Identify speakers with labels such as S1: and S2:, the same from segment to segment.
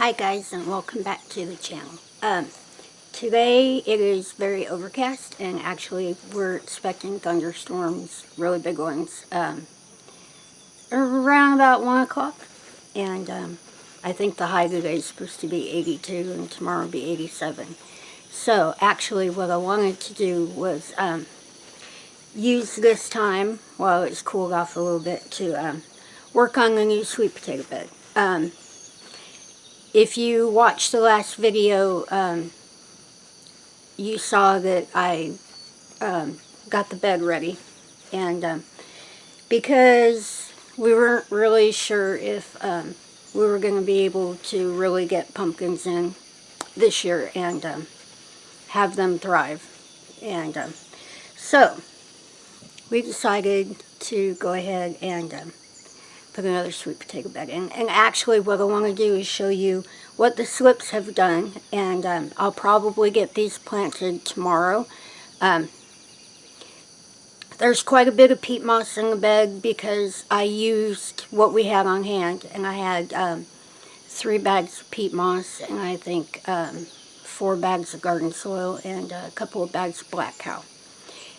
S1: Hi guys, and welcome back to the channel. Today it is very overcast, and actually we're expecting thunderstorms, really big ones, around about 1 o'clock. And I think the high today is supposed to be 82 and tomorrow will be 87. So actually what I wanted to do was use this time while it's cooled off a little bit to work on the new sweet potato bed. If you watched the last video, you saw that I got the bed ready. And because we weren't really sure if we were going to be able to really get pumpkins in this year and have them thrive. And so we decided to go ahead and put another sweet potato bed in. And actually what I want to do is show you what the slips have done, and I'll probably get these planted tomorrow. There's quite a bit of peat moss in the bed because I used what we had on hand, and I had 3 bags of peat moss, and I think 4 bags of garden soil, and a couple of bags of black cow.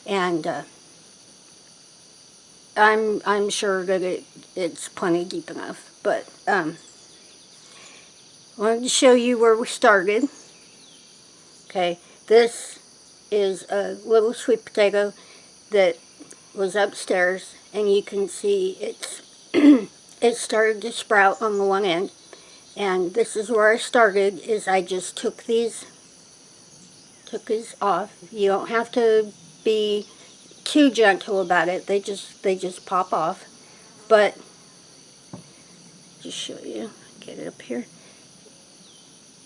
S1: And I'm sure that it's plenty deep enough, but I wanted to show you where we started. Okay, this is a little sweet potato that was upstairs, and you can see it's it started to sprout on the one end. And this is where I started. Is I just took these off. You don't have to be too gentle about it. They just pop off. But just show you, get it up here.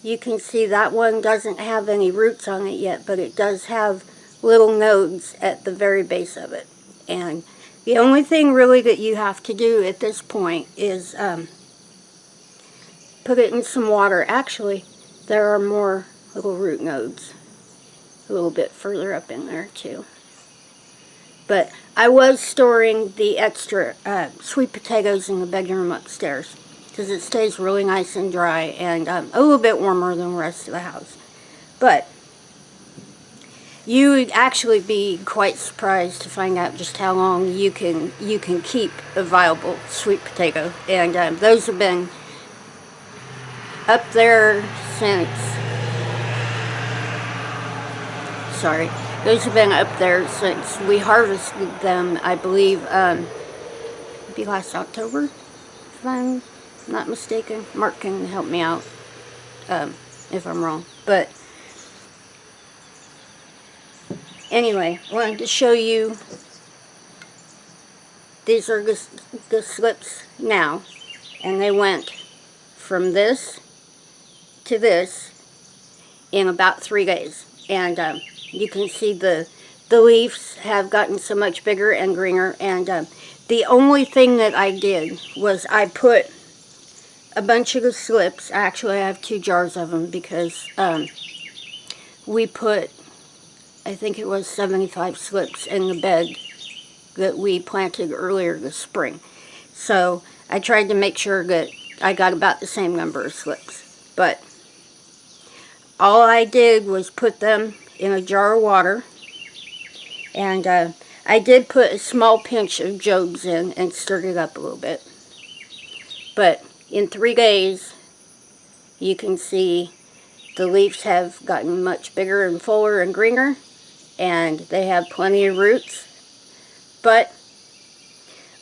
S1: You can see that one doesn't have any roots on it yet, but it does have little nodes at the very base of it. And the only thing really that you have to do at this point is put it in some water. Actually, there are more little root nodes a little bit further up in there too. But I was storing the extra sweet potatoes in the bedroom upstairs because it stays really nice and dry and a little bit warmer than the rest of the house. But you would actually be quite surprised to find out just how long you can keep a viable sweet potato. And those have been up there since, those have been up there since we harvested them, I believe, maybe last October, if I'm not mistaken. Mark can help me out if I'm wrong. But anyway, I wanted to show you, these are the slips now, and they went from this to this in about 3 days. And you can see the leaves have gotten so much bigger and greener. And the only thing that I did was I put a bunch of the slips. Actually, I have 2 jars of them because we put, I think it was 75 slips in the bed that we planted earlier this spring. So I tried to make sure that I got about the same number of slips. But all I did was put them in a jar of water, and I did put a small pinch of Job's in and stirred it up a little bit. But in 3 days, you can see the leaves have gotten much bigger and fuller and greener, and they have plenty of roots. But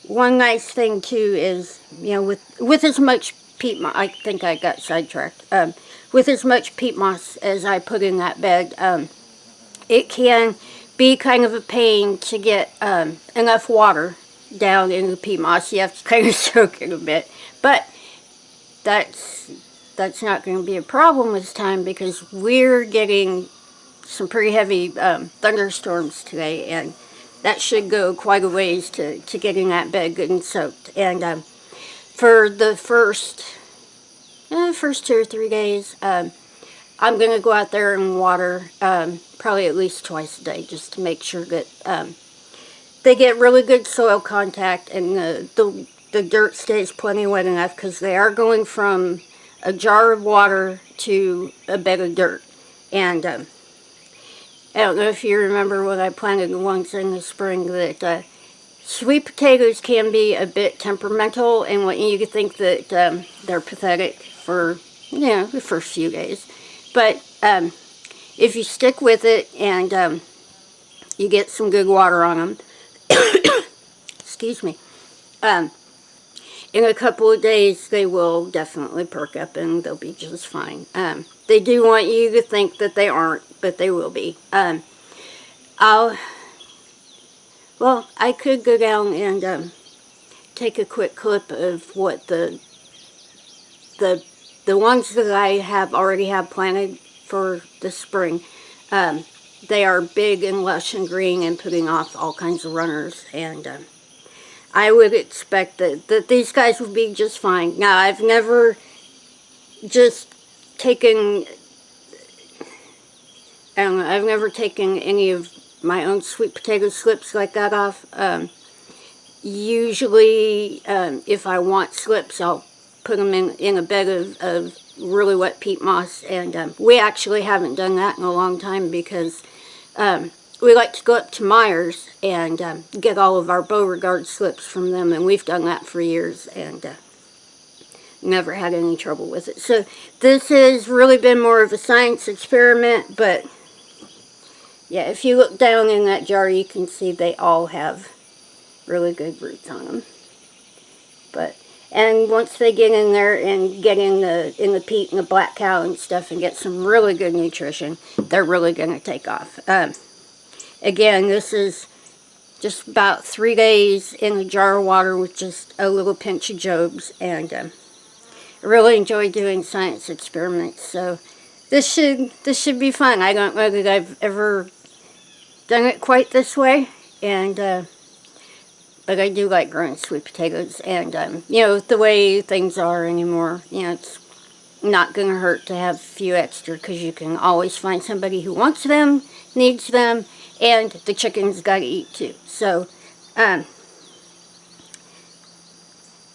S1: one nice thing too is, you know, with as much peat moss, I think I got sidetracked, with as much peat moss as I put in that bed, it can be kind of a pain to get enough water down in the peat moss. You have to kind of soak it a bit. But that's not going to be a problem this time because we're getting some pretty heavy thunderstorms today, and that should go quite a ways to getting that bed good and soaked. And for the first 2 or 3 days, I'm going to go out there and water probably at least twice a day, just to make sure that they get really good soil contact and the dirt stays plenty wet enough, because they are going from a jar of water to a bed of dirt. And I don't know if you remember when I planted the ones in the spring that sweet potatoes can be a bit temperamental, and what you could think that they're pathetic for, you know, the first few days. But if you stick with it and you get some good water on them, excuse me, in a couple of days they will definitely perk up and they'll be just fine. They do want you to think that they aren't, but they will be. I could go down and take a quick clip of what the ones that I already have planted for the spring. They are big and lush and green and putting off all kinds of runners, and I would expect that these guys would be just fine. Now, I've never just taken, I don't know, I've never taken any of my own sweet potato slips like that off. Usually, if I want slips, I'll put them in a bed of really wet peat moss, and we actually haven't done that in a long time because we like to go up to Myers and get all of our Beauregard slips from them, and we've done that for years and never had any trouble with it. So this has really been more of a science experiment, but yeah, if you look down in that jar, you can see they all have really good roots on them. And once they get in there and get in the peat and the black cow and stuff and get some really good nutrition, they're really going to take off. Again, this is just about 3 days in a jar of water with just a little pinch of Job's, and I really enjoy doing science experiments. So this should be fun. I don't know that I've ever done it quite this way, and but I do like growing sweet potatoes, and you know, the way things are anymore, you know, it's not going to hurt to have a few extra because you can always find somebody who wants them, needs them, and the chickens got to eat too. So I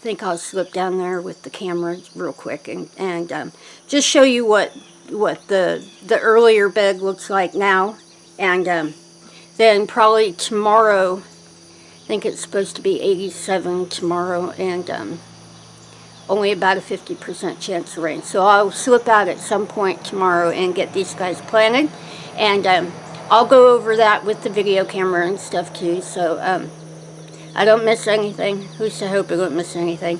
S1: think I'll slip down there with the camera real quick and just show you what the earlier bed looks like now, and then probably tomorrow. I think it's supposed to be 87 tomorrow, and only about a 50% chance of rain. So I'll slip out at some point tomorrow and get these guys planted, and I'll go over that with the video camera and stuff too, so I don't miss anything. Who's to hope I don't miss anything?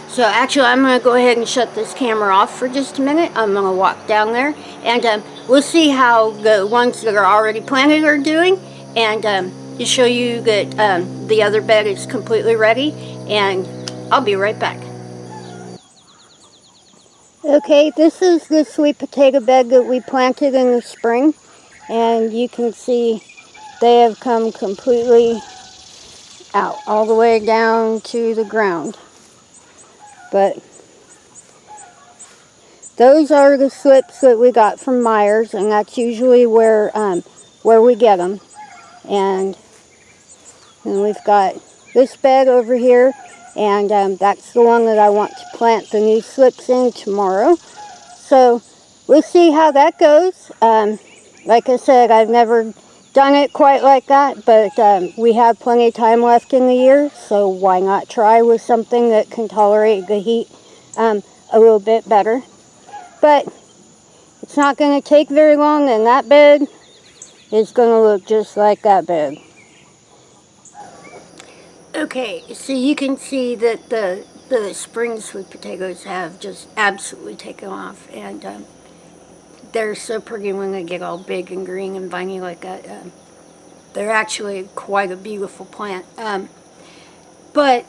S1: So actually, I'm going to go ahead and shut this camera off for just a minute. I'm going to walk down there, and we'll see how the ones that are already planted are doing, and to show you that the other bed is completely ready, and I'll be right back. Okay, this is the sweet potato bed that we planted in the spring, and you can see they have come completely out, all the way down to the ground. But those are the slips that we got from Myers, and that's usually where we get them. And we've got this bed over here, and that's the one that I want to plant the new slips in tomorrow. So we'll see how that goes. Like I said, I've never done it quite like that, but we have plenty of time left in the year, so why not try with something that can tolerate the heat a little bit better. But it's not going to take very long, and that bed is going to look just like that bed. Okay, so you can see that the spring sweet potatoes have just absolutely taken off, and they're so pretty when they get all big and green and viney like that. They're actually quite a beautiful plant, but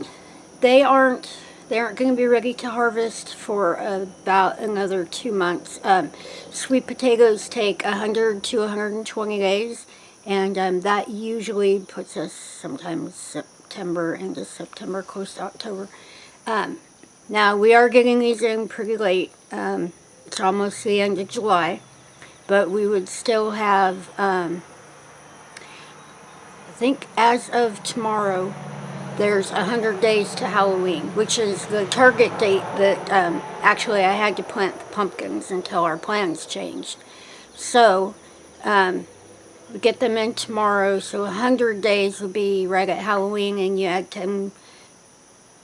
S1: they aren't going to be ready to harvest for about another 2 months. Sweet potatoes take 100 to 120 days, and that usually puts us sometimes September, into September, close to October. Now, we are getting these in pretty late. It's almost the end of July, but we would still have, I think as of tomorrow, there's 100 days to Halloween, which is the target date that actually I had to plant the pumpkins until our plans changed. So we get them in tomorrow, so 100 days will be right at Halloween, and you add 10,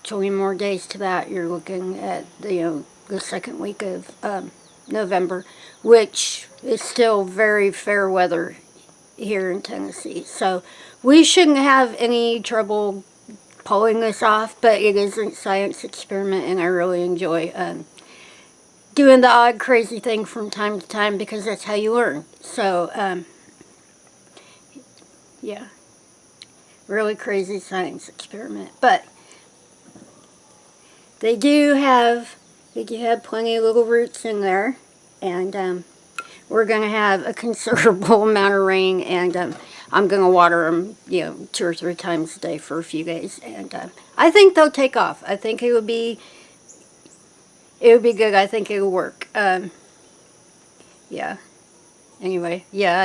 S1: 20 more days to that, you're looking at the second week of November, which is still very fair weather here in Tennessee. So we shouldn't have any trouble pulling this off, but it is a science experiment, and I really enjoy doing the odd, crazy thing from time to time, because that's how you learn. So, yeah, really crazy science experiment. But they do have plenty of little roots in there, and we're going to have a considerable amount of rain, and I'm going to water them, 2 or 3 times a day for a few days, and I think they'll take off. I think it would be good. I think it'll work. Yeah. Anyway, yeah,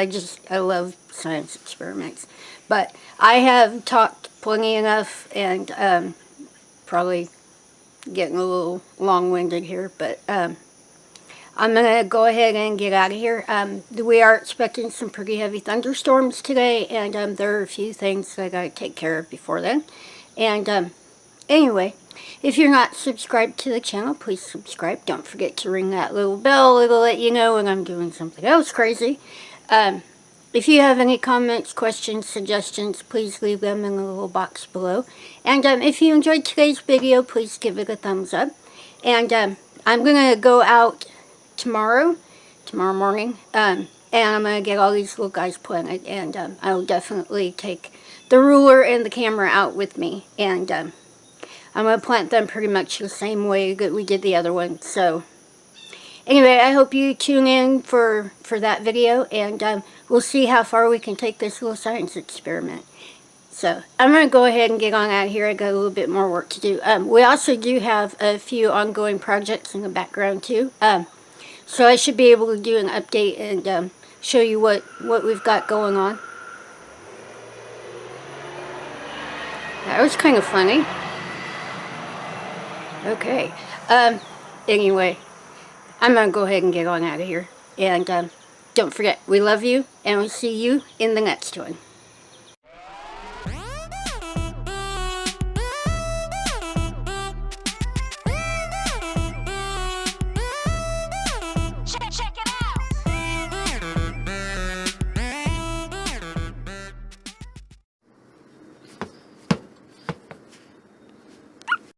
S1: I love science experiments. But I have talked plenty enough, and probably getting a little long-winded here, but I'm going to go ahead and get out of here. We are expecting some pretty heavy thunderstorms today, and there are a few things that I got to take care of before then. And anyway, if you're not subscribed to the channel, please subscribe. Don't forget to ring that little bell. It'll let you know when I'm doing something else crazy. If you have any comments, questions, suggestions, please leave them in the little box below. And if you enjoyed today's video, please give it a thumbs up. And I'm going to go out tomorrow morning, and I'm going to get all these little guys planted, and I'll definitely take the ruler and the camera out with me, and I'm going to plant them pretty much the same way that we did the other one. So anyway, I hope you tune in for that video, and we'll see how far we can take this little science experiment. So I'm going to go ahead and get on out of here. I got a little bit more work to do. We also do have a few ongoing projects in the background too. So I should be able to do an update and show you what we've got going on. That was kind of funny. Okay. Anyway, I'm going to go ahead and get on out of here. And don't forget, we love you, and we'll see you in the next one.